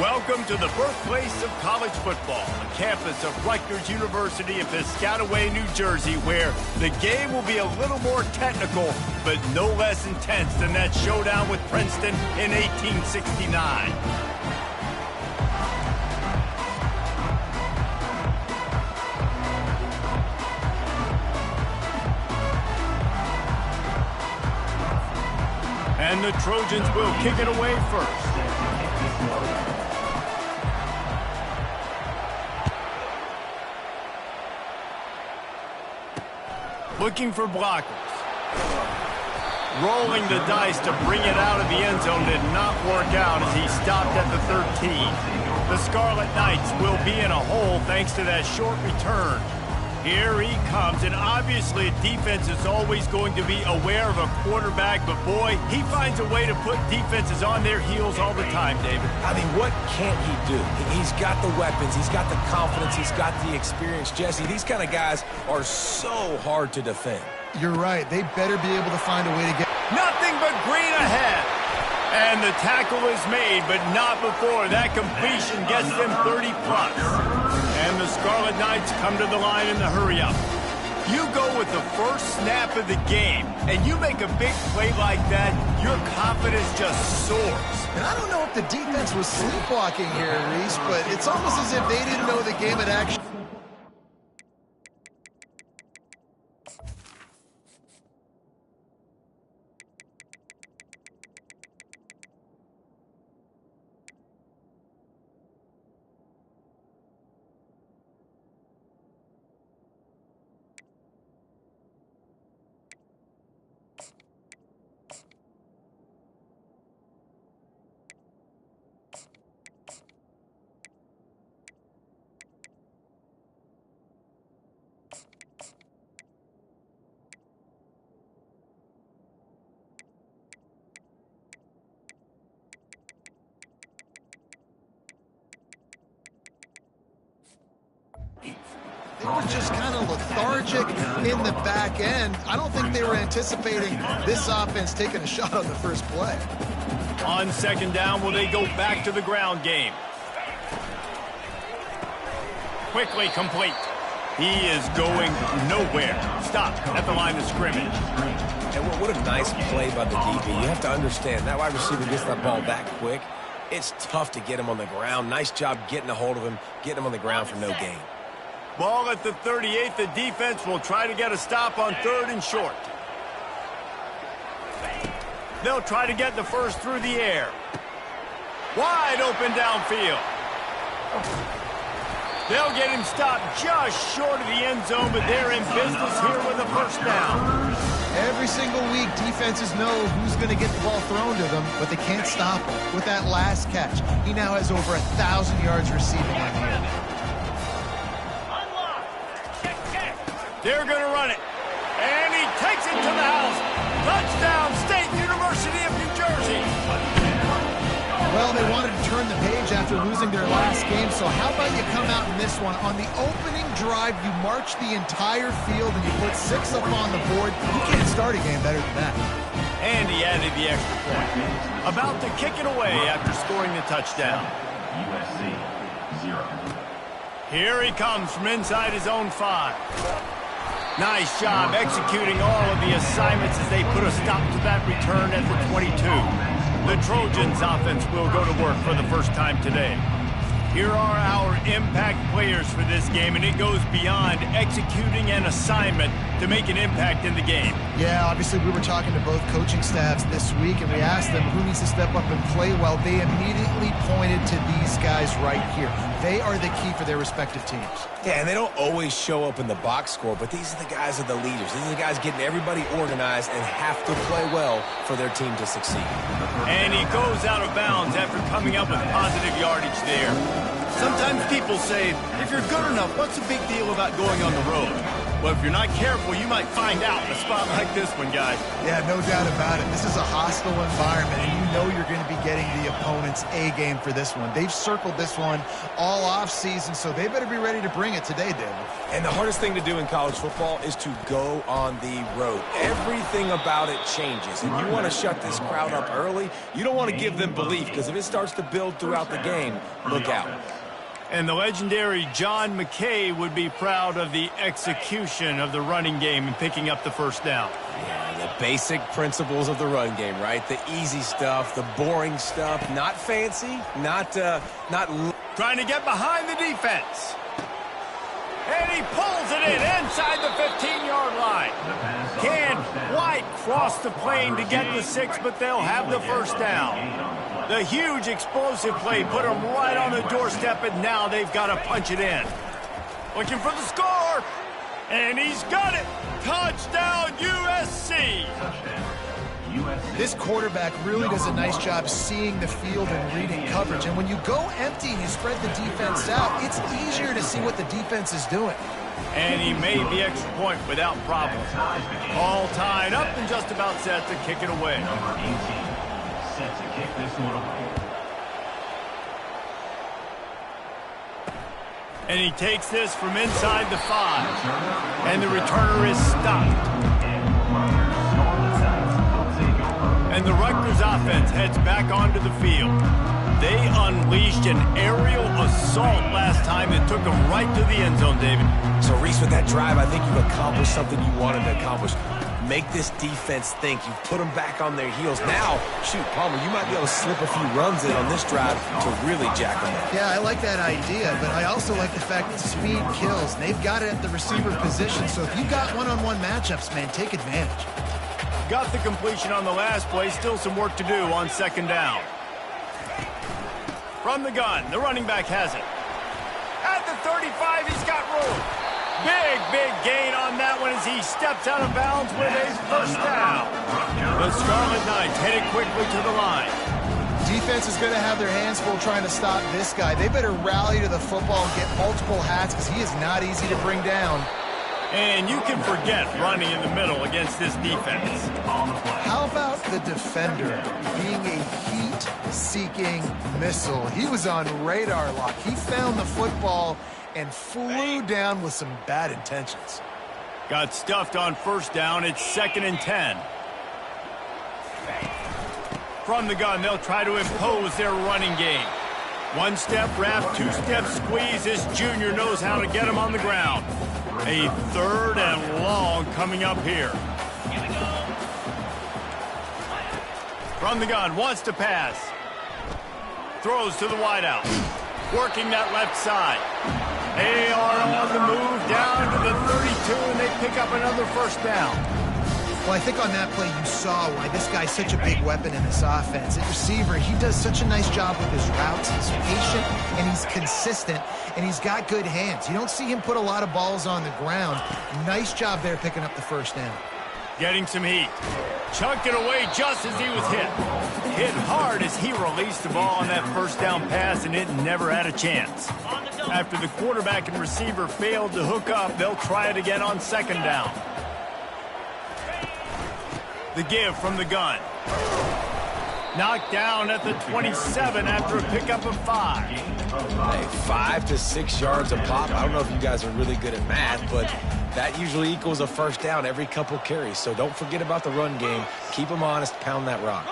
Welcome to the birthplace of college football, the campus of Rutgers University in Piscataway, New Jersey, where the game will be a little more technical, but no less intense than that showdown with Princeton in 1869. And the Trojans will kick it away first. Looking for blockers. Rolling the dice to bring it out of the end zone did not work out as he stopped at the 13. The Scarlet Knights will be in a hole thanks to that short return. Here he comes, and obviously defense is always going to be aware of a quarterback, but boy, he finds a way to put defenses on their heels all the time, David. I mean, what can't he do? He's got the weapons, he's got the confidence, he's got the experience. Jesse, these kind of guys are so hard to defend. You're right. They better be able to find a way to get... Nothing but green ahead. And the tackle is made, but not before that completion gets them 30+. And the Scarlet Knights come to the line in the hurry-up. You go with the first snap of the game, and you make a big play like that, your confidence just soars. And I don't know if the defense was sleepwalking here, Reese, but it's almost as if they didn't know the game had actually... They were just kind of lethargic in the back end. I don't think they were anticipating this offense taking a shot on the first play. On second down, will they go back to the ground game? Quickly complete. He is going nowhere. Stop at the line of scrimmage. And what a nice play by the DB. You have to understand, that wide receiver gets that ball that quick. It's tough to get him on the ground. Nice job getting a hold of him, getting him on the ground for no gain. Ball at the 38. The defense will try to get a stop on 3rd and short. They'll try to get the first through the air. Wide open downfield. They'll get him stopped just short of the end zone, but they're in business here with a first down. Every single week, defenses know who's going to get the ball thrown to them, but they can't stop him. With that last catch, he now has over 1,000 yards receiving on the year. They're going to run it. And he takes it to the house. Touchdown, State University of New Jersey. Well, they wanted to turn the page after losing their last game, so how about you come out in this one? On the opening drive, you march the entire field and you put 6 up on the board. You can't start a game better than that. And he added the extra point. About to kick it away after scoring the touchdown. USC 0. Here he comes from inside his own 5. Nice job executing all of the assignments as they put a stop to that return at the 22. The Trojans offense will go to work for the first time today. Here are our impact players for this game, and it goes beyond executing an assignment to make an impact in the game. Yeah, obviously we were talking to both coaching staffs this week, and we asked them who needs to step up and play well. They immediately pointed to these guys right here. They are the key for their respective teams. Yeah, and they don't always show up in the box score, but these are the guys that are the leaders. These are the guys getting everybody organized and have to play well for their team to succeed. And he goes out of bounds after coming up with positive yardage there. Sometimes people say, if you're good enough, what's the big deal about going on the road? Well, if you're not careful, you might find out in a spot like this one, guys. Yeah, no doubt about it. This is a hostile environment, and you know you're going to be getting the opponent's A game for this one. They've circled this one all off-season, so they better be ready to bring it today, David. And the hardest thing to do in college football is to go on the road. Everything about it changes, and you want to shut this crowd up early. You don't want to give them belief, because if it starts to build throughout the game, look out. And the legendary John McKay would be proud of the execution of the running game and picking up the first down. Yeah, the basic principles of the run game, right? The easy stuff, the boring stuff, not fancy, not trying to get behind the defense. And he pulls it in inside the 15-yard line. Can White cross the plane to get the 6, but they'll have the first down. The huge explosive play put them right on the doorstep, and now they've got to punch it in. Looking for the score, and he's got it. Touchdown, USC. This quarterback really does a nice job seeing the field and reading coverage. And when you go empty and you spread the defense out, it's easier to see what the defense is doing. And he made the extra point without problem. All tied up and just about set to kick it away. Number 18, set to kick this one away. And he takes this from inside the 5. And the returner is stopped. And the Rutgers offense heads back onto the field. They unleashed an aerial assault last time that took them right to the end zone, David. So, Reese, with that drive, I think you've accomplished something you wanted to accomplish. Make this defense think. You've put them back on their heels. Now, shoot, Palmer, you might be able to slip a few runs in on this drive to really jack them up. Yeah, I like that idea, but I also like the fact that speed kills. They've got it at the receiver position, so if you've got one-on-one matchups, man, take advantage. Got the completion on the last play. Still some work to do on second down. From the gun, the running back has it. At the 35, he's got room. Big gain on that one as he steps out of bounds with a first down. The Scarlet Knights headed quickly to the line. Defense is going to have their hands full trying to stop this guy. They better rally to the football and get multiple hats because he is not easy to bring down. And you can forget running in the middle against this defense. How about the defender being a heat-seeking missile? He was on radar lock. He found the football and flew down with some bad intentions. Got stuffed on first down. It's 2nd and 10. From the gun, they'll try to impose their running game. One-step wrap, two-step squeeze. This junior knows how to get him on the ground. A 3rd and long coming up here. From the gun, wants to pass. Throws to the wideout. Working that left side. They are on the move down to the 32, and they pick up another first down. Well, I think on that play you saw why this guy's such a big weapon in this offense. At receiver, he does such a nice job with his routes. He's patient, and he's consistent, and he's got good hands. You don't see him put a lot of balls on the ground. Nice job there picking up the first down. Getting some heat. Chunked it away just as he was hit. Hit hard as he released the ball on that first down pass, and it never had a chance. After the quarterback and receiver failed to hook up, they'll try it again on second down. The give from the gun. Knocked down at the 27 after a pickup of 5. Hey, 5 to 6 yards a pop. I don't know if you guys are really good at math, but that usually equals a first down every couple carries. So don't forget about the run game. Keep them honest. Pound that rock.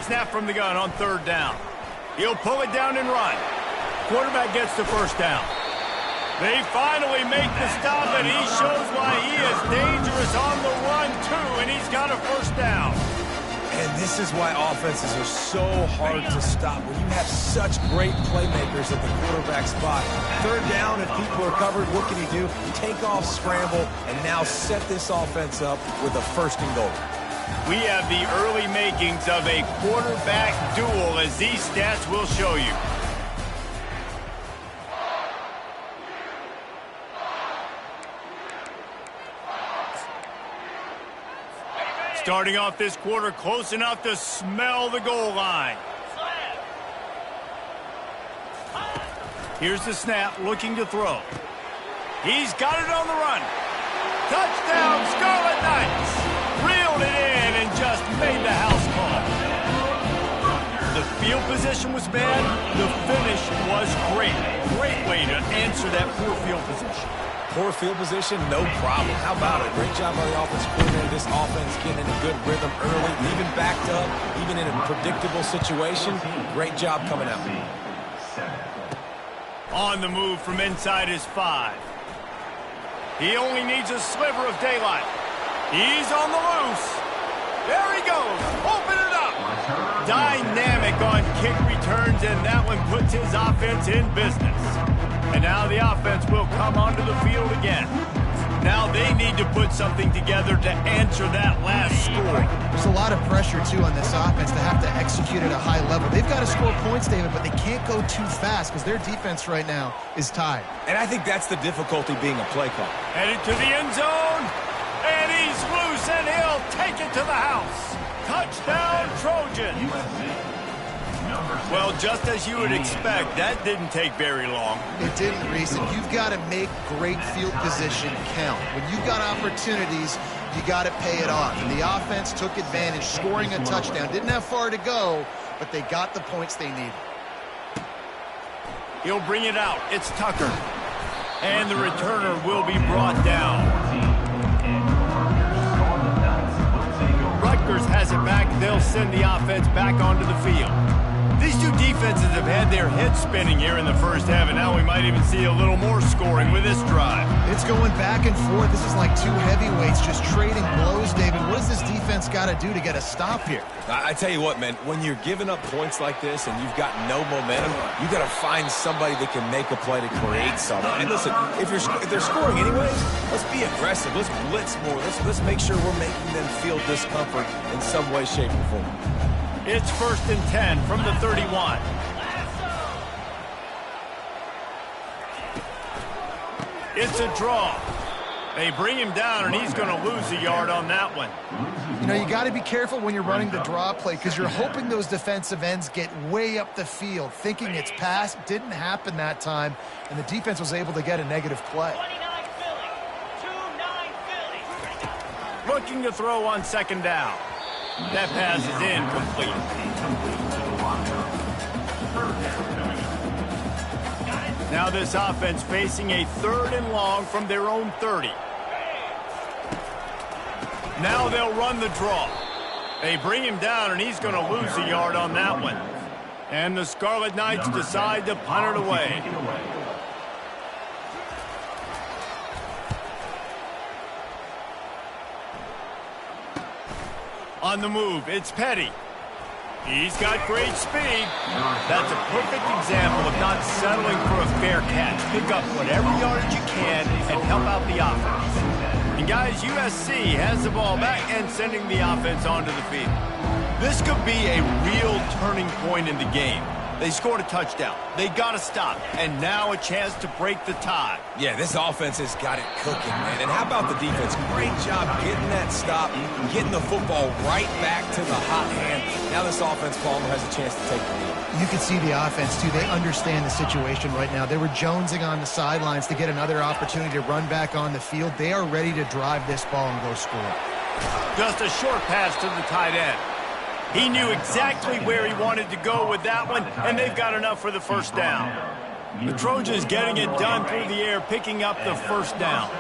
Snap from the gun on 3rd down. He'll pull it down and run. Quarterback gets the first down. They finally make the stop, and he shows why he is dangerous on the run, too, and he's got a first down. And this is why offenses are so hard to stop. When you have such great playmakers at the quarterback spot. 3rd down, if people are covered, what can he do? Take off, scramble, and now set this offense up with a 1st and goal. We have the early makings of a quarterback duel, as these stats will show you. Starting off this quarter close enough to smell the goal line. Here's the snap, looking to throw. He's got it on the run. Touchdown, Scarlet Knights. Reeled it in and just made the house call. The field position was bad. The finish was great. Great way to answer that poor field position. Poor field position, no problem. How about it? Great job by the offense coordinator. This offense getting in a good rhythm early, even backed up, even in a predictable situation. Great job coming out. On the move from inside his 5. He only needs a sliver of daylight. He's on the loose. There he goes. Open it up. Dynamic on kick returns, and that one puts his offense in business. And now the offense will come onto the field again. Now they need to put something together to answer that last score. There's a lot of pressure, too, on this offense to have to execute at a high level. They've got to score points, David, but they can't go too fast because their defense right now is tied. And I think that's the difficulty being a play call. Headed to the end zone, and he's loose, and he'll take it to the house. Touchdown, Trojans. Well, just as you would expect, that didn't take very long. It didn't, Reese, and you've got to make great field position count. When you've got opportunities, you got to pay it off. And the offense took advantage, scoring a touchdown. Didn't have far to go, but they got the points they needed. He'll bring it out. It's Tucker. And the returner will be brought down. Rutgers has it back. They'll send the offense back onto the field. These two defenses have had their heads spinning here in the first half, and now we might even see a little more scoring with this drive. It's going back and forth. This is like two heavyweights just trading blows, David. What does this defense got to do to get a stop here? I tell you what, man, when you're giving up points like this and you've got no momentum, you got to find somebody that can make a play to create something. And listen, if they're scoring anyways, let's be aggressive. Let's blitz more. Let's make sure we're making them feel discomfort in some way, shape, or form. It's 1st and 10 from the 31. It's a draw. They bring him down, and he's going to lose a yard on that one. You know, you got to be careful when you're running the draw play because you're hoping those defensive ends get way up the field, thinking it's pass. Didn't happen that time, and the defense was able to get a negative play. 29 Philly. Looking to throw on 2nd down. That pass is incomplete. Now this offense facing a 3rd and long from their own 30. Now they'll run the draw. They bring him down, and he's going to lose a yard on that one. And the Scarlet Knights decide to punt it away. On the move, it's Petty. He's got great speed. That's a perfect example of not settling for a fair catch. Pick up whatever yardage you can and help out the offense. And guys, USC has the ball back and sending the offense onto the field. This could be a real turning point in the game. They scored a touchdown. They got to stop. And now a chance to break the tie. Yeah, this offense has got it cooking, man. And how about the defense? Great job getting that stop, getting the football right back to the hot hand. Now this offense, Palmer, has a chance to take the lead. You can see the offense, too. They understand the situation right now. They were jonesing on the sidelines to get another opportunity to run back on the field. They are ready to drive this ball and go score. Just a short pass to the tight end. He knew exactly where he wanted to go with that one, and they've got enough for the 1st down. The Trojans getting it done through the air, picking up the 1st down.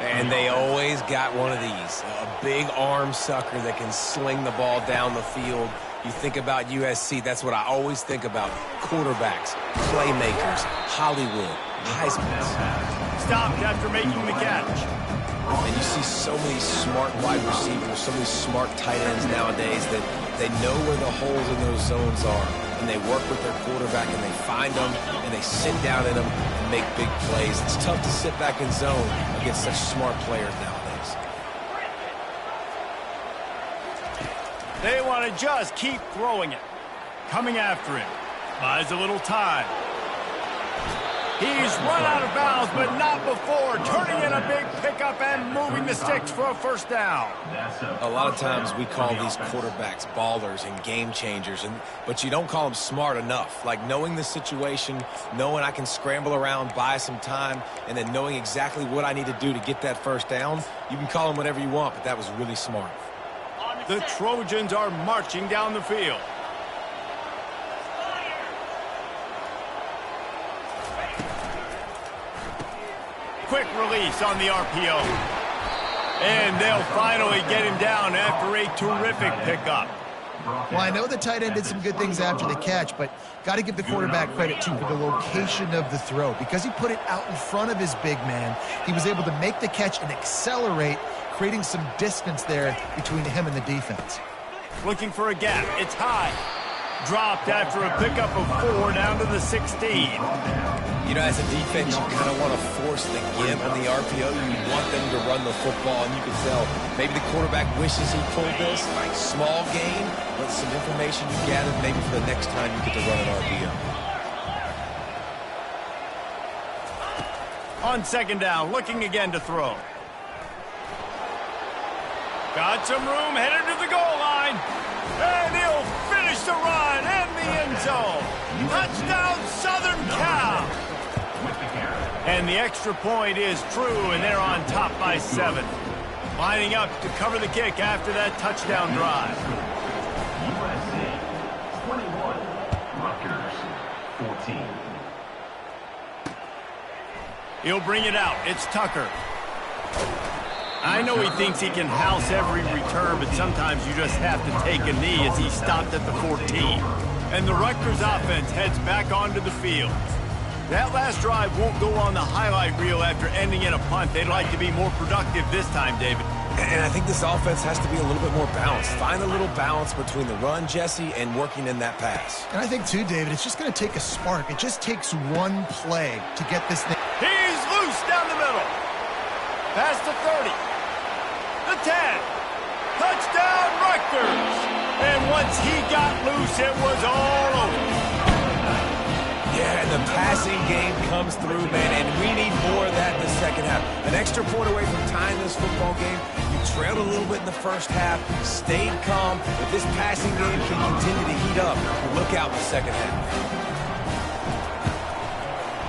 And they always got one of these, a big arm sucker that can sling the ball down the field. You think about USC, that's what I always think about. Quarterbacks, playmakers, Hollywood, Heismans. Stopped after making the catch. And you see so many smart wide receivers, so many smart tight ends nowadays that they know where the holes in those zones are. And they work with their quarterback, and they find them, and they sit down in them and make big plays. It's tough to sit back in zone against such smart players nowadays. They want to just keep throwing it. Coming after him. Buys a little time. He's run out of bounds, but not before, turning in a big pickup and moving the sticks for a first down. A lot of times we call these quarterbacks ballers and game changers, but you don't call them smart enough. Like knowing the situation, knowing I can scramble around, buy some time, and then knowing exactly what I need to do to get that first down. You can call them whatever you want, but that was really smart. The Trojans are marching down the field. Quick release on the RPO. And they'll finally get him down after a terrific pickup. Well, I know the tight end did some good things after the catch, but got to give the quarterback credit, too, for the location of the throw. Because he put it out in front of his big man, he was able to make the catch and accelerate, creating some distance there between him and the defense. Looking for a gap. It's high. Dropped after a pickup of 4 down to the 16. You know, as a defense, you kind of want to force the give on the RPO. You want them to run the football, and you can tell maybe the quarterback wishes he pulled this. Small gain, but some information you gathered maybe for the next time you get to run an RPO. On second down, looking again to throw. Got some room, headed to the goal line. And he'll finish the run in the end zone. Touchdown, Southern Cal. And the extra point is true, and they're on top by 7. Lining up to cover the kick after that touchdown drive. USC 21, Rutgers 14. He'll bring it out. It's Tucker. I know he thinks he can house every return, but sometimes you just have to take a knee as he stopped at the 14. And the Rutgers offense heads back onto the field. That last drive won't go on the highlight reel after ending in a punt. They'd like to be more productive this time, David. And I think this offense has to be a little bit more balanced. Find a little balance between the run, Jesse, and working in that pass. And I think, too, David, it's just going to take a spark. It just takes one play to get this thing. He's loose down the middle. Past the 30. The 10. Touchdown, Rutgers. And once he got loose, it was all over. Yeah, and the passing game comes through, man, and we need more of that in the second half. An extra point away from tying this football game. You trailed a little bit in the first half, stayed calm. If this passing game can continue to heat up, look out in the second half.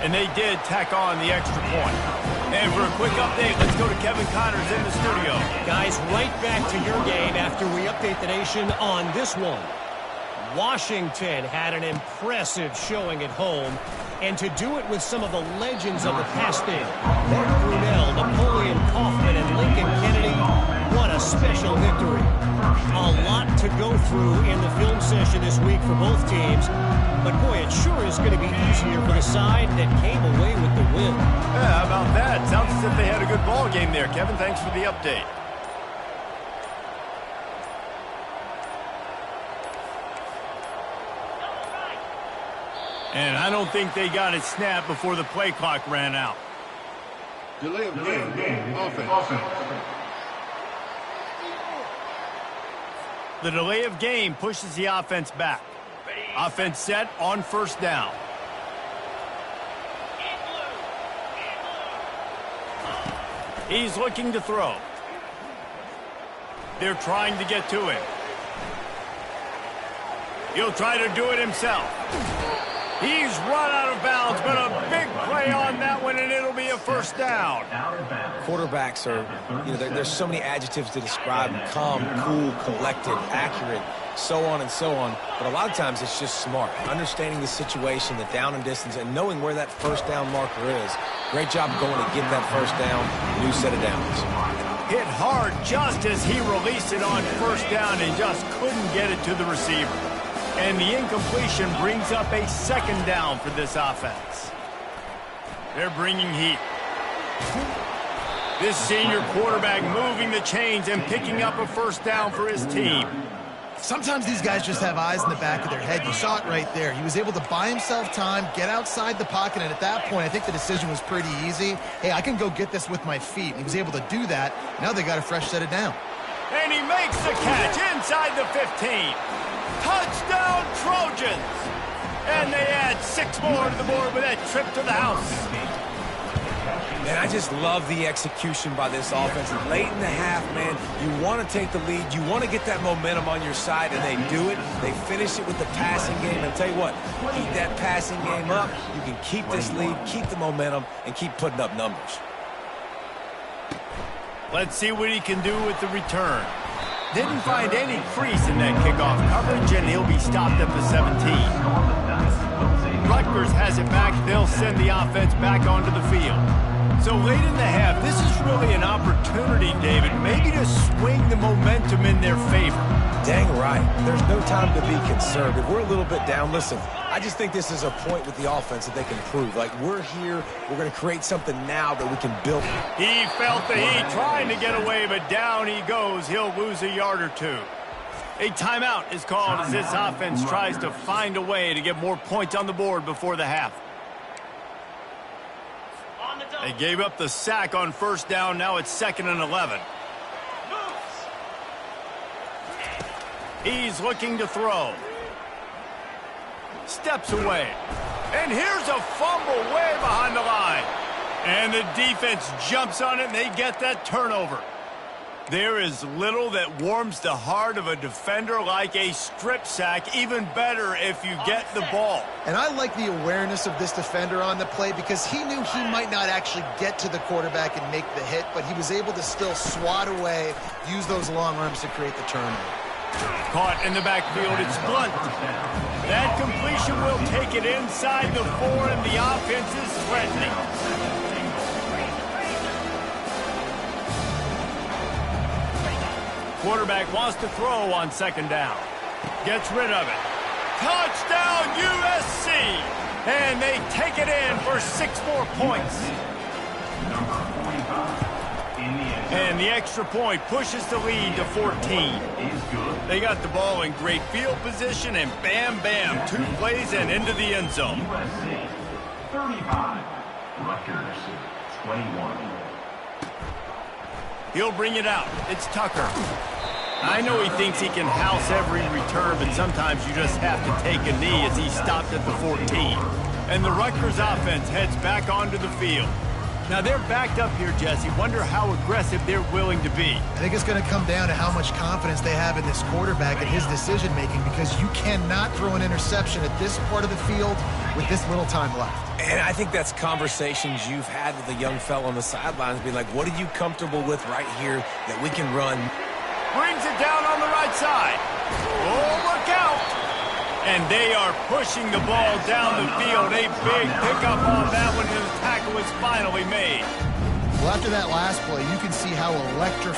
And they did tack on the extra point. And for a quick update, let's go to Kevin Connors in the studio. Guys, right back to your game after we update the nation on this one. Washington had an impressive showing at home, and to do it with some of the legends of the past day, Mark Brunell, Napoleon Kaufman, and Lincoln Kennedy, what a special victory. A lot to go through in the film session this week for both teams, but boy, it sure is going to be easier for the side that came away with the win. Yeah, how about that? Sounds as if they had a good ball game there. Kevin, thanks for the update. And I don't think they got it snapped before the play clock ran out. Delay of game. Offense. The delay of game pushes the offense back. Offense set on first down. He's looking to throw. They're trying to get to him. He'll try to do it himself. He's run out of bounds, but a big play on that one, and it'll be a first down. Quarterbacks are, there's so many adjectives to describe them. Calm, cool, collected, accurate, so on and so on. But a lot of times it's just smart. Understanding the situation, the down and distance, and knowing where that first down marker is. Great job going to get that first down, new set of downs. Hit hard just as he released it on first down and just couldn't get it to the receiver. And the incompletion brings up a second down for this offense. They're bringing heat. This senior quarterback moving the chains and picking up a first down for his team. Sometimes these guys just have eyes in the back of their head. You saw it right there. He was able to buy himself time, get outside the pocket, and at that point, I think the decision was pretty easy. Hey, I can go get this with my feet. And he was able to do that. Now they got a fresh set of down. And he makes the catch inside the 15. Touchdown, Trojans! And they add 6 more to the board with that trip to the house. Man, I just love the execution by this offense. Late in the half, man, you want to take the lead. You want to get that momentum on your side, and they do it. They finish it with the passing game. And I'll tell you what, keep that passing game up. You can keep this lead, keep the momentum, and keep putting up numbers. Let's see what he can do with the return. Didn't find any crease in that kickoff coverage, and he'll be stopped at the 17. Rutgers has it back. They'll send the offense back onto the field. So late in the half, this is really an opportunity, David, maybe to swing the momentum in their favor. Dang right. There's no time to be conservative. We're a little bit down. Listen, I just think this is a point with the offense that they can prove. Like, we're here. We're going to create something now that we can build. He felt the heat trying to get away, but down he goes. He'll lose a yard or two. A timeout is called as this offense tries to find a way to get more points on the board before the half. They gave up the sack on first down. Now it's 2nd and 11. He's looking to throw. Steps away. And here's a fumble way behind the line. And the defense jumps on it, and they get that turnover. There is little that warms the heart of a defender like a strip sack. Even better if you get the ball. And I like the awareness of this defender on the play because he knew he might not actually get to the quarterback and make the hit, but he was able to still swat away, use those long arms to create the turnover. Caught in the backfield, it's Blunt. That completion will take it inside the 4, and the offense is threatening. Quarterback wants to throw on 2nd down. Gets rid of it. Touchdown USC! And they take it in for 6 more points. And the extra point pushes the lead to 14. They got the ball in great field position, and bam, bam, 2 plays and into the end zone. USC 35, Rutgers 21. He'll bring it out. It's Tucker. I know he thinks he can house every return, but sometimes you just have to take a knee as he stopped at the 14. And the Rutgers offense heads back onto the field. Now they're backed up here, Jesse. Wonder how aggressive they're willing to be. I think it's going to come down to how much confidence they have in this quarterback and his decision-making because you cannot throw an interception at this part of the field with this little time left. And I think that's conversations you've had with the young fella on the sidelines, being like, what are you comfortable with right here that we can run? Brings it down on the right side. Oh, look out! And they are pushing the ball down the field. A big pickup on that one, and the tackle is finally made. Well, after that last play, you can see how electric.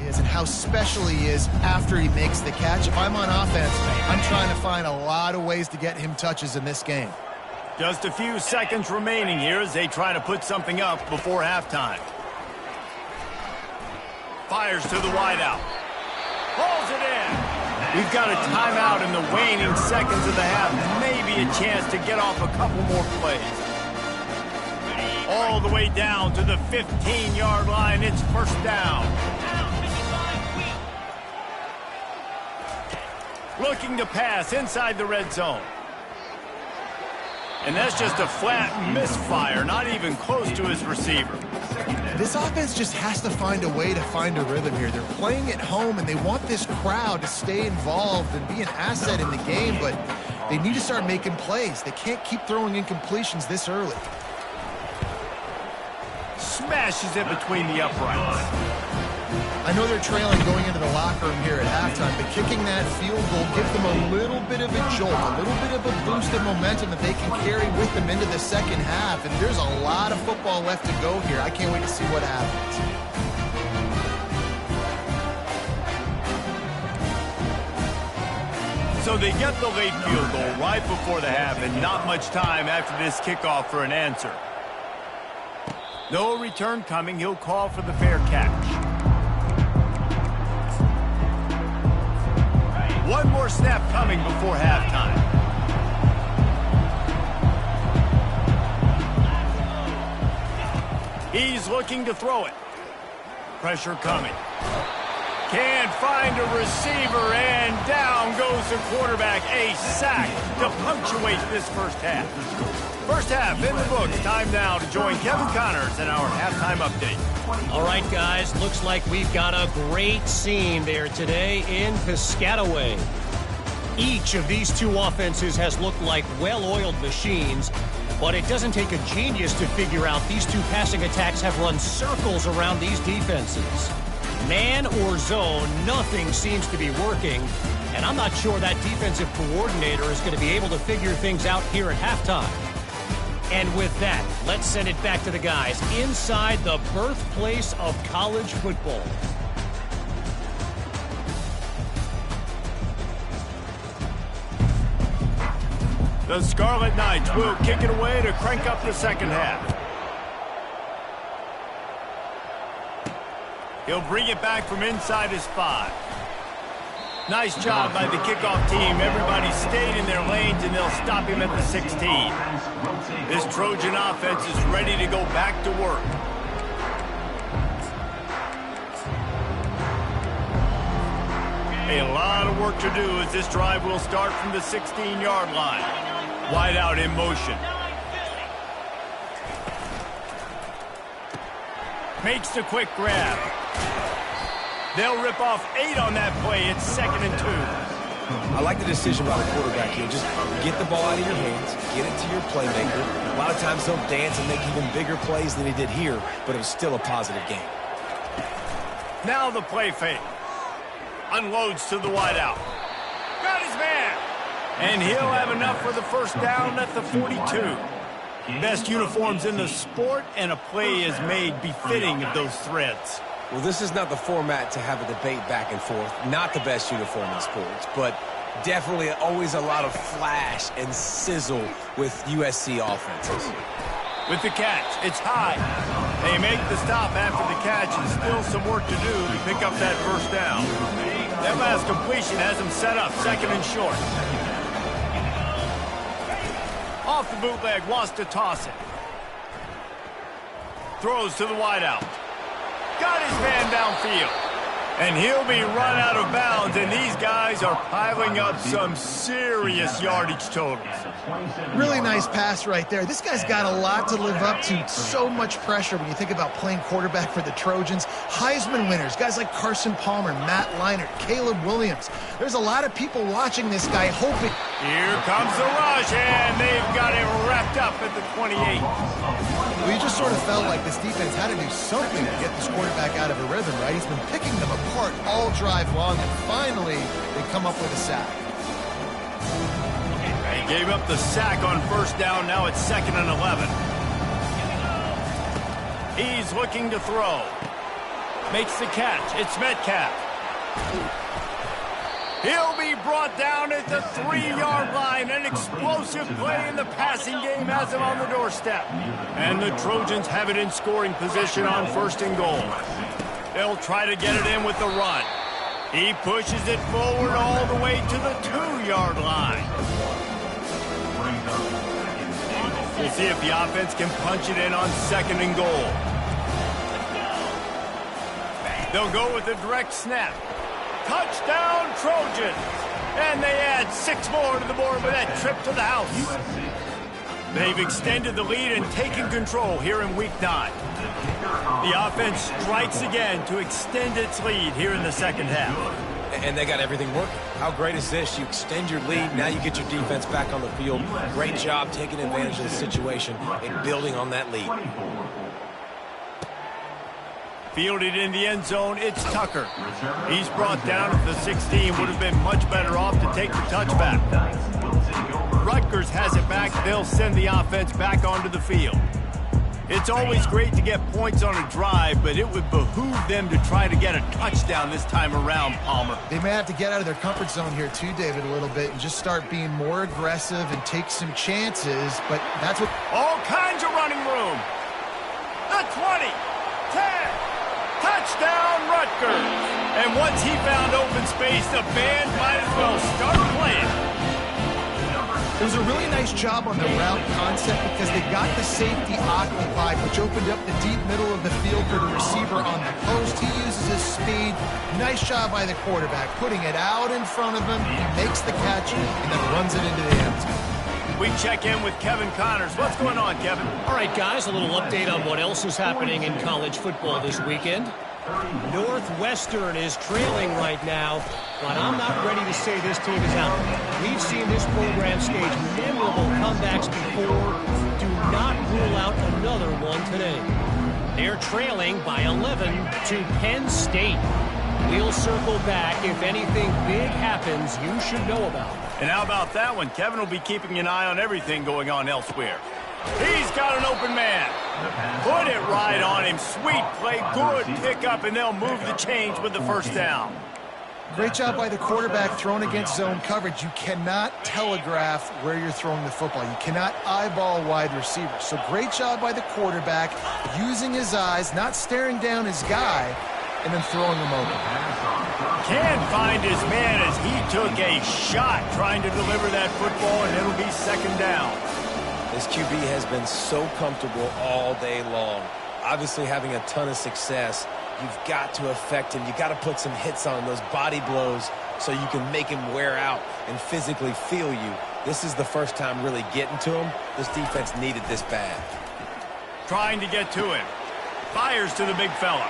Is and how special he is after he makes the catch. If I'm on offense, I'm trying to find a lot of ways to get him touches in this game. Just a few seconds remaining here as they try to put something up before halftime. Fires to the wideout. Pulls it in. We've got a timeout in the waning seconds of the half. Maybe a chance to get off a couple more plays. All the way down to the 15-yard line. It's 1st down. Looking to pass inside the red zone. And that's just a flat misfire, not even close to his receiver. This offense just has to find a way to find a rhythm here. They're playing at home, and they want this crowd to stay involved and be an asset in the game, but they need to start making plays. They can't keep throwing incompletions this early. Smashes it between the uprights. I know they're trailing going into the locker room here at halftime, but kicking that field goal gives them a little bit of a jolt, a little bit of a boost of momentum that they can carry with them into the second half. And there's a lot of football left to go here. I can't wait to see what happens. So they get the late field goal right before the half, and not much time after this kickoff for an answer. No return coming. He'll call for the fair catch. One more snap coming before halftime. He's looking to throw it. Pressure coming. Can't find a receiver, and down goes the quarterback. A sack to punctuate this first half. First half in the books. Time now to join Kevin Connors in our halftime update. All right, guys, looks like we've got a great scene there today in Piscataway. Each of these two offenses has looked like well-oiled machines, but it doesn't take a genius to figure out these two passing attacks have run circles around these defenses. Man or zone, nothing seems to be working, and I'm not sure that defensive coordinator is going to be able to figure things out here at halftime. And with that, let's send it back to the guys inside the birthplace of college football. The Scarlet Knights will kick it away to crank up the second half. He'll bring it back from inside his 5. Nice job by the kickoff team. Everybody stayed in their lanes, and they'll stop him at the 16. This Trojan offense is ready to go back to work. A lot of work to do as this drive will start from the 16-yard line. Wide out in motion. Makes the quick grab. They'll rip off 8 on that play. It's 2nd and 2. I like the decision by the quarterback here. Just get the ball out of your hands, get it to your playmaker. A lot of times they'll dance and make even bigger plays than he did here, but it was still a positive game. Now the play fake. Unloads to the wide out. Got his man. And he'll have enough for the first down at the 42. Best uniforms in the sport, and a play is made befitting of those threads. Well, this is not the format to have a debate back and forth. Not the best uniform in sports, but definitely always a lot of flash and sizzle with USC offenses. With the catch, it's high. They make the stop after the catch, and still some work to do to pick up that first down. That last completion has them set up 2nd and short. Off the bootleg, wants to toss it. Throws to the wideout. Got his man downfield. And he'll be run out of bounds, and these guys are piling up some serious yardage totals. Really nice pass right there. This guy's got a lot to live up to. So much pressure when you think about playing quarterback for the Trojans. Heisman winners, guys like Carson Palmer, Matt Leinart, Caleb Williams. There's a lot of people watching this guy hoping. Here comes the rush, and they've got him wrapped up at the 28. Well, you just sort of felt like this defense had to do something to get this quarterback out of a rhythm, right? He's been picking them apart all drive long, and finally they come up with a sack. They gave up the sack on first down. Now it's 2nd and 11. He's looking to throw. Makes the catch. It's Metcalf. He'll be brought down at the 3-yard line. An explosive play in the passing game has him on the doorstep. And the Trojans have it in scoring position on 1st and goal. They'll try to get it in with the run. He pushes it forward all the way to the 2-yard line. We'll see if the offense can punch it in on 2nd and goal. They'll go with a direct snap. Touchdown, Trojans! And they add 6 more to the board with that trip to the house. They've extended the lead and taken control here in Week 9. The offense strikes again to extend its lead here in the second half. And they got everything working. How great is this? You extend your lead, now you get your defense back on the field. Great job taking advantage of the situation and building on that lead. Fielded in the end zone, it's Tucker. He's brought down at the 16. Would have been much better off to take the touchback. Rutgers has it back. They'll send the offense back onto the field. It's always great to get points on a drive, but it would behoove them to try to get a touchdown this time around, Palmer. They may have to get out of their comfort zone here too, David, a little bit and just start being more aggressive and take some chances, but that's what... All kinds of running room. The 20, 10, touchdown Rutgers. And once he found open space, the band might as well start playing. It was a really nice job on the route concept because they got the safety occupied, which opened up the deep middle of the field for the receiver on the post. He uses his speed. Nice job by the quarterback, putting it out in front of him. He makes the catch and then runs it into the end zone. We check in with Kevin Connors. What's going on, Kevin? All right, guys, a little update on what else is happening in college football this weekend. Northwestern is trailing right now, but I'm not ready to say this team is out. We've seen this program stage memorable comebacks before. Do not rule out another one today. They're trailing by 11 to Penn State. We'll circle back. If anything big happens, you should know about it. And how about that one? Kevin will be keeping an eye on everything going on elsewhere. He's got an open man. Put it right on him. Sweet play, good pickup, and they'll move the chains with the first down. Great job by the quarterback thrown against zone coverage. You cannot telegraph where you're throwing the football. You cannot eyeball wide receivers. So great job by the quarterback using his eyes, not staring down his guy, and then throwing him open. Can't find his man as he took a shot trying to deliver that football, and it'll be second down. This QB has been so comfortable all day long. Obviously having a ton of success. You've got to affect him. You've got to put some hits on those body blows so you can make him wear out and physically feel you. This is the first time really getting to him. This defense needed this bad. Trying to get to him. Fires to the big fella.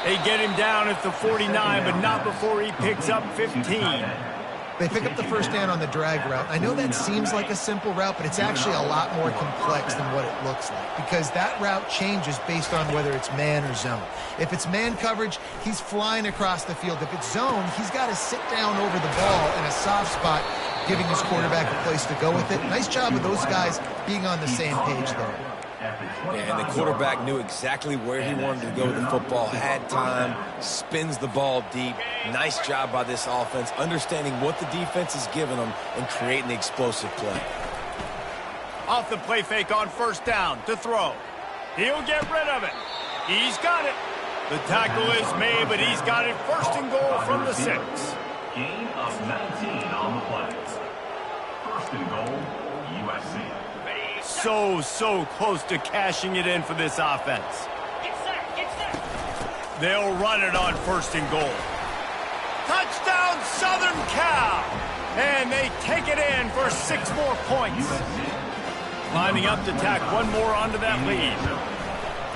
They get him down at the 49, but not before he picks up 15. They pick up the first down on the drag route. I know that seems like a simple route, but it's actually a lot more complex than what it looks like because that route changes based on whether it's man or zone. If it's man coverage, he's flying across the field. If it's zone, he's got to sit down over the ball in a soft spot, giving his quarterback a place to go with it. Nice job of those guys being on the same page there. And the quarterback knew exactly where he wanted to go with the football, had time, spins the ball deep. Nice job by this offense, understanding what the defense is giving them and creating the explosive play. Off the play fake on first down to throw. He'll get rid of it. He's got it. The tackle is made, but he's got it first and goal from the 6. Gain of 19 on the play. First and goal, USC. So close to cashing it in for this offense. Get set. They'll run it on first and goal. Touchdown, Southern Cal! And they take it in for 6 more points. Lining up to tack one more onto that lead.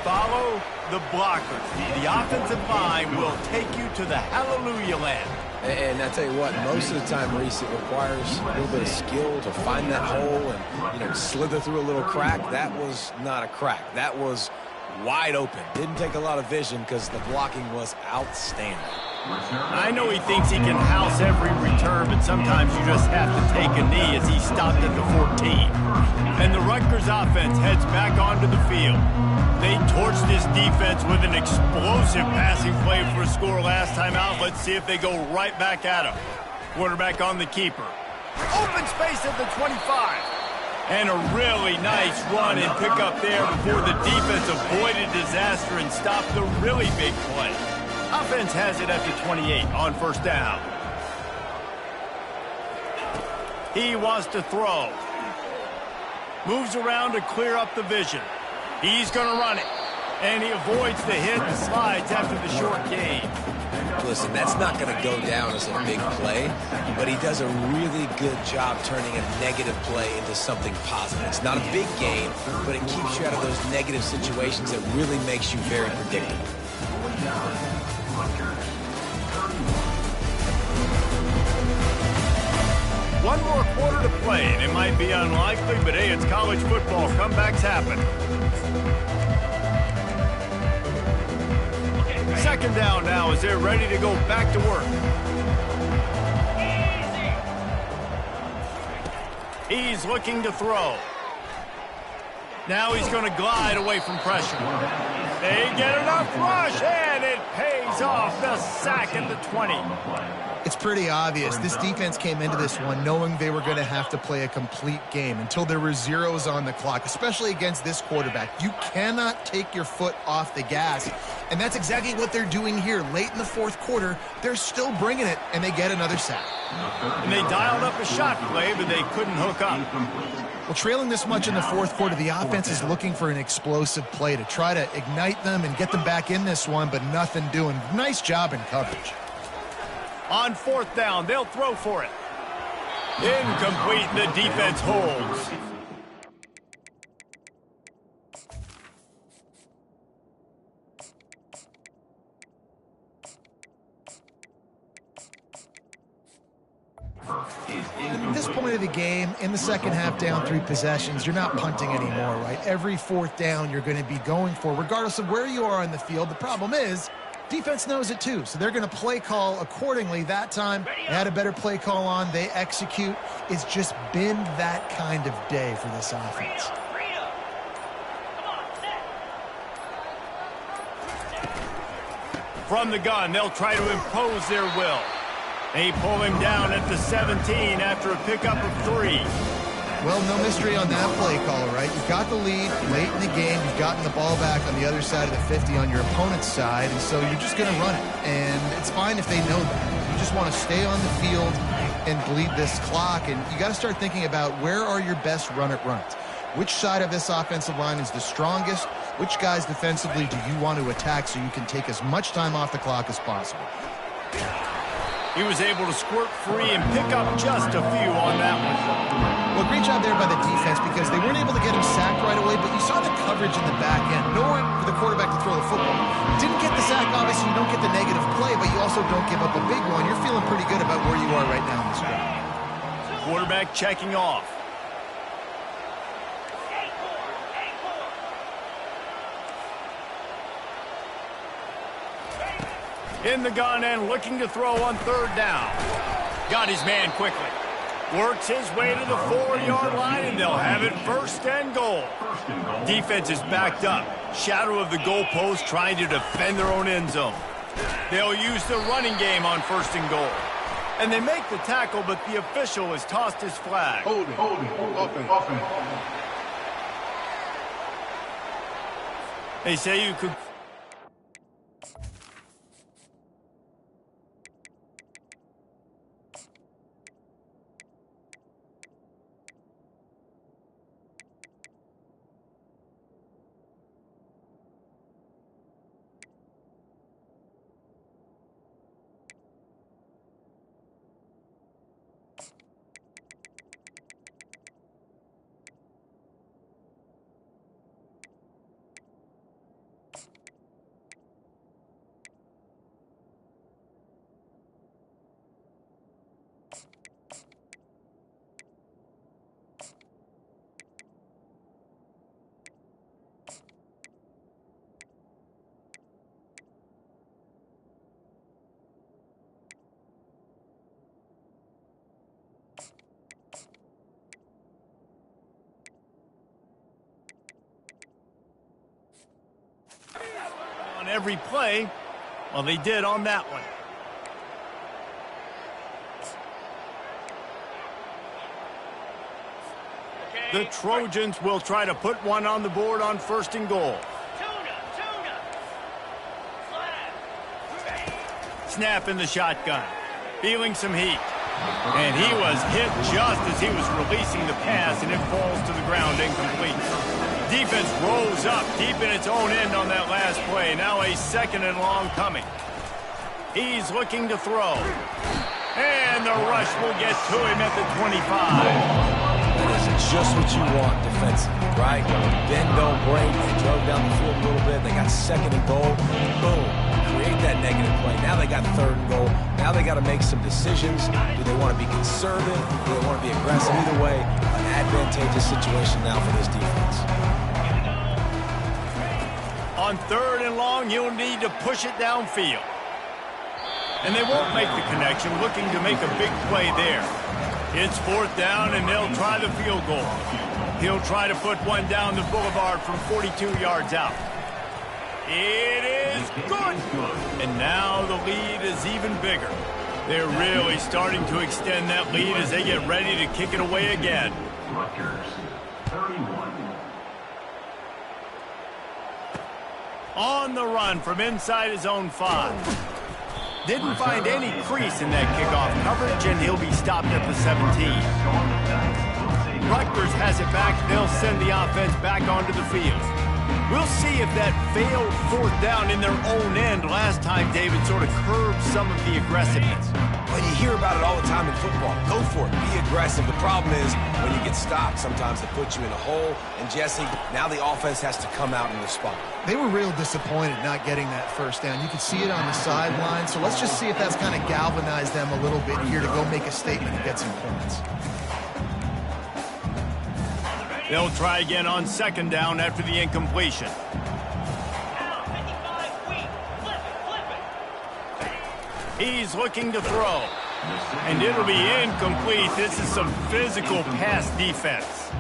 Follow the blockers. The offensive line will take you to the hallelujah land. And I tell you what, most of the time, Reese, it requires a little bit of skill to find that hole and, slither through a little crack. That was not a crack. That was wide open. Didn't take a lot of vision because the blocking was outstanding. I know he thinks he can house every return, but sometimes you just have to take a knee as he stopped at the 14. And the Rutgers offense heads back onto the field. They torched this defense with an explosive passing play for a score last time out. Let's see if they go right back at him. Quarterback on the keeper. Open space at the 25. And a really nice run and pick up there before the defense avoided disaster and stopped the really big play. Offense has it at the 28 on first down. He wants to throw. Moves around to clear up the vision. He's going to run it. And he avoids the hit and slides after the short gain. Listen, that's not going to go down as a big play, but he does a really good job turning a negative play into something positive. It's not a big gain, but it keeps you out of those negative situations that really makes you very predictable. One more quarter to play, and it might be unlikely, but hey, it's college football. Comebacks happen. Second down now as they're ready to go back to work. He's looking to throw. Now he's going to glide away from pressure. They get enough rush, and it pays off. The sack at the 20. It's pretty obvious. This defense came into this one knowing they were going to have to play a complete game until there were zeros on the clock, especially against this quarterback. You cannot take your foot off the gas And that's exactly what they're doing here. Late in the fourth quarter, they're still bringing it, and they get another sack. And they dialed up a shot play, but they couldn't hook up. Well, trailing this much in the fourth quarter, the offense is looking for an explosive play to try to ignite them and get them back in this one, but nothing doing. Nice job in coverage. On fourth down, they'll throw for it. Incomplete, the defense holds. At this point of the game, in the second half, down 3 possessions, you're not punting anymore, right? Every fourth down you're going to be going for, regardless of where you are on the field. The problem is, defense knows it too, so they're going to play call accordingly. That time, they had a better play call on. They execute. It's just been that kind of day for this offense. From the gun, they'll try to impose their will. They pull him down at the 17 after a pickup of 3. Well, no mystery on that play call, right? You've got the lead late in the game. You've gotten the ball back on the other side of the 50 on your opponent's side, and so you're just going to run it. And it's fine if they know that. You just want to stay on the field and bleed this clock, and you got to start thinking about where are your best run-it-runs. Which side of this offensive line is the strongest? Which guys defensively do you want to attack so you can take as much time off the clock as possible? He was able to squirt free and pick up just a few on that one. Well, great job there by the defense because they weren't able to get him sacked right away, but you saw the coverage in the back end. Nowhere for the quarterback to throw the football. Didn't get the sack, obviously you don't get the negative play, but you also don't give up a big one. You're feeling pretty good about where you are right now in this drive. Quarterback checking off. In the gun and looking to throw on third down. Got his man quickly. Works his way to the 4-yard line, and they'll have it first and goal. Defense is backed up. Shadow of the goalpost trying to defend their own end zone. They'll use the running game on first and goal. And they make the tackle, but the official has tossed his flag. Holding, offense. They say you could... on every play. Well, they did on that one. The Trojans will try to put one on the board on first and goal. Snap in the shotgun. Feeling some heat. And he was hit just as he was releasing the pass, and it falls to the ground incomplete. Defense rolls up deep in its own end on that last play. Now a second and long coming. He's looking to throw. And the rush will get to him at the 25. That is just what you want defensively, right? Bend, don't break. They drove down the field a little bit. They got second and goal. Boom. Create that negative play. Now they got third and goal. Now they got to make some decisions. Do they want to be conservative? Do they want to be aggressive? Either way, an advantageous situation now for this defense. On third and long, you'll need to push it downfield. And they won't make the connection, looking to make a big play there. It's fourth down, and they'll try the field goal. He'll try to put one down the boulevard from 42 yards out. It is good. And now the lead is even bigger. They're really starting to extend that lead as they get ready to kick it away again. Rutgers, 31. On the run from inside his own 5. Didn't find any crease in that kickoff coverage, and he'll be stopped at the 17. Rutgers has it back. They'll send the offense back onto the field. We'll see if that failed 4th down in their own end last time, David, sort of curbed some of the aggressiveness. Well, you hear about it all the time in football. Go for it. Be aggressive. The problem is when you get stopped, sometimes they put you in a hole. And, Jesse, now the offense has to come out and respond. They were real disappointed not getting that 1st down. You could see it on the sideline. So let's just see if that's kind of galvanized them a little bit here to go make a statement and get some points. They'll try again on 2nd down after the incompletion. He's looking to throw. And it'll be incomplete. This is some physical pass defense.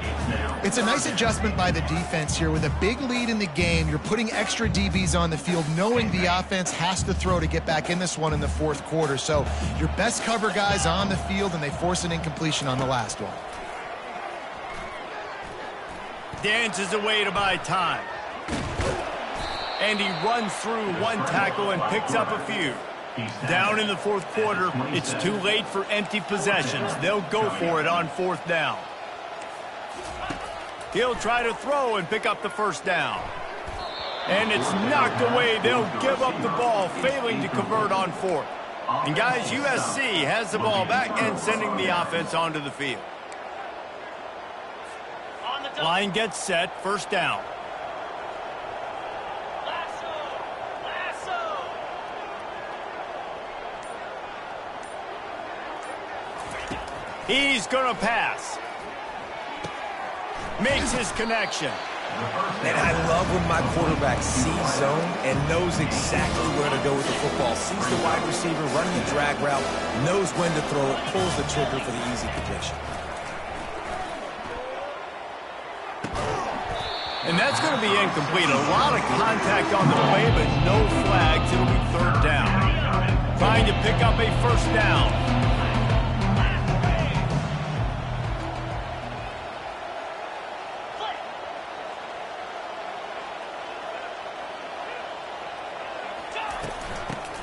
It's a nice adjustment by the defense here. With a big lead in the game, you're putting extra DBs on the field, knowing the offense has to throw to get back in this one in the 4th quarter. So your best cover guys on the field, and they force an incompletion on the last one. Dances away to buy time. And he runs through one tackle and picks up a few. Down in the 4th quarter, it's too late for empty possessions. They'll go for it on 4th down. He'll try to throw and pick up the 1st down. And it's knocked away. They'll give up the ball, failing to convert on 4th. And guys, USC has the ball back and sending the offense onto the field. Line gets set, 1st down. He's going to pass. Makes his connection. And I love when my quarterback sees zone and knows exactly where to go with the football. Sees the wide receiver running the drag route, knows when to throw it, pulls the trigger for the easy completion. And that's going to be incomplete. A lot of contact on the play, but no flags. It'll be 3rd down. Trying to pick up a 1st down.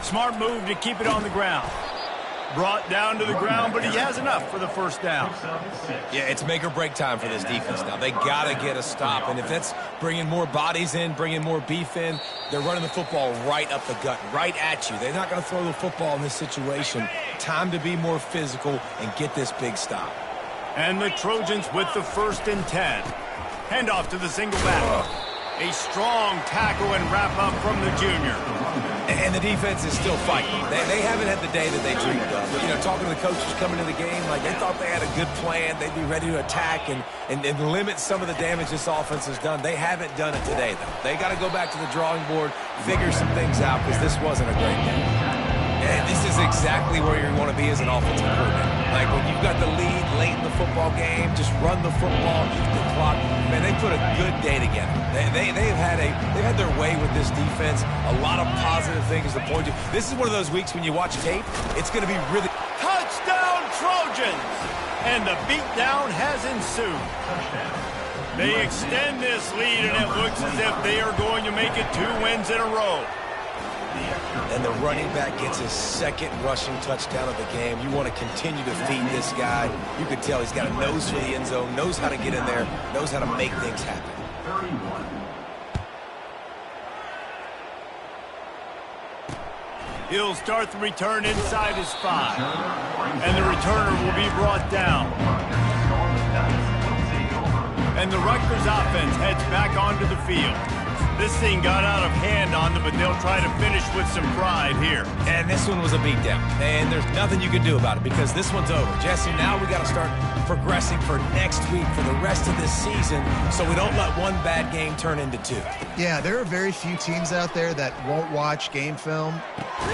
Smart move to keep it on the ground. Brought down to the ground, but he has enough for the 1st down. Yeah, it's make or break time for this defense now. They got to get a stop, and if that's bringing more bodies in, bringing more beef in, they're running the football right up the gut, right at you. They're not going to throw the football in this situation. Time to be more physical and get this big stop. And the Trojans with the 1st and 10. Handoff to the single back. A strong tackle and wrap up from the junior. And the defense is still fighting. They haven't had the day that they dreamed of. You know, talking to the coaches coming into the game, like they thought they had a good plan. They'd be ready to attack and limit some of the damage this offense has done. They haven't done it today, though. They got to go back to the drawing board, figure some things out, because this wasn't a great game. And this is exactly where you want to be as an offensive coordinator. Like when you've got the lead late in the football game, just run the football, keep the clock. Man, they put a good day together. They've had their way with this defense. A lot of positive things to point to. This is one of those weeks when you watch tape, it's going to be really... Touchdown Trojans! And the beatdown has ensued. They extend this lead, and it looks as if they are going to make it 2 wins in a row. And the running back gets his 2nd rushing touchdown of the game. You want to continue to feed this guy. You can tell he's got a nose for the end zone, knows how to get in there, knows how to make things happen. 31. He'll start the return inside his 5. And the returner will be brought down. And the Rutgers offense heads back onto the field. This thing got out of hand on them, but they'll try to finish with some pride here. And this one was a beatdown. And there's nothing you can do about it because this one's over. Jesse, now we got to start progressing for next week, for the rest of this season, so we don't let one bad game turn into 2. Yeah, there are very few teams out there that won't watch game film,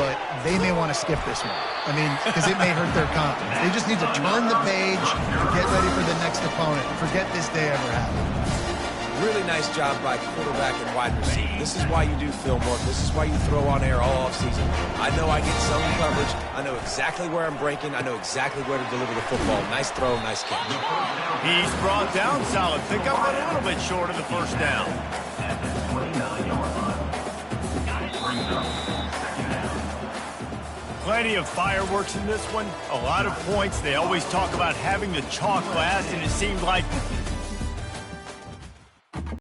but they may want to skip this one. I mean, because it may hurt their confidence. They just need to turn the page and get ready for the next opponent and forget this day ever happened. Really nice job by quarterback and wide receiver. This is why you do film work. This is why you throw on air all offseason. I know I get zone coverage. I know exactly where I'm breaking. I know exactly where to deliver the football. Nice throw, nice catch. He's brought down solid. Pick up a little bit short of the 1st down. brings up second down. Plenty of fireworks in this one. A lot of points. They always talk about having the chalk last, and it seemed like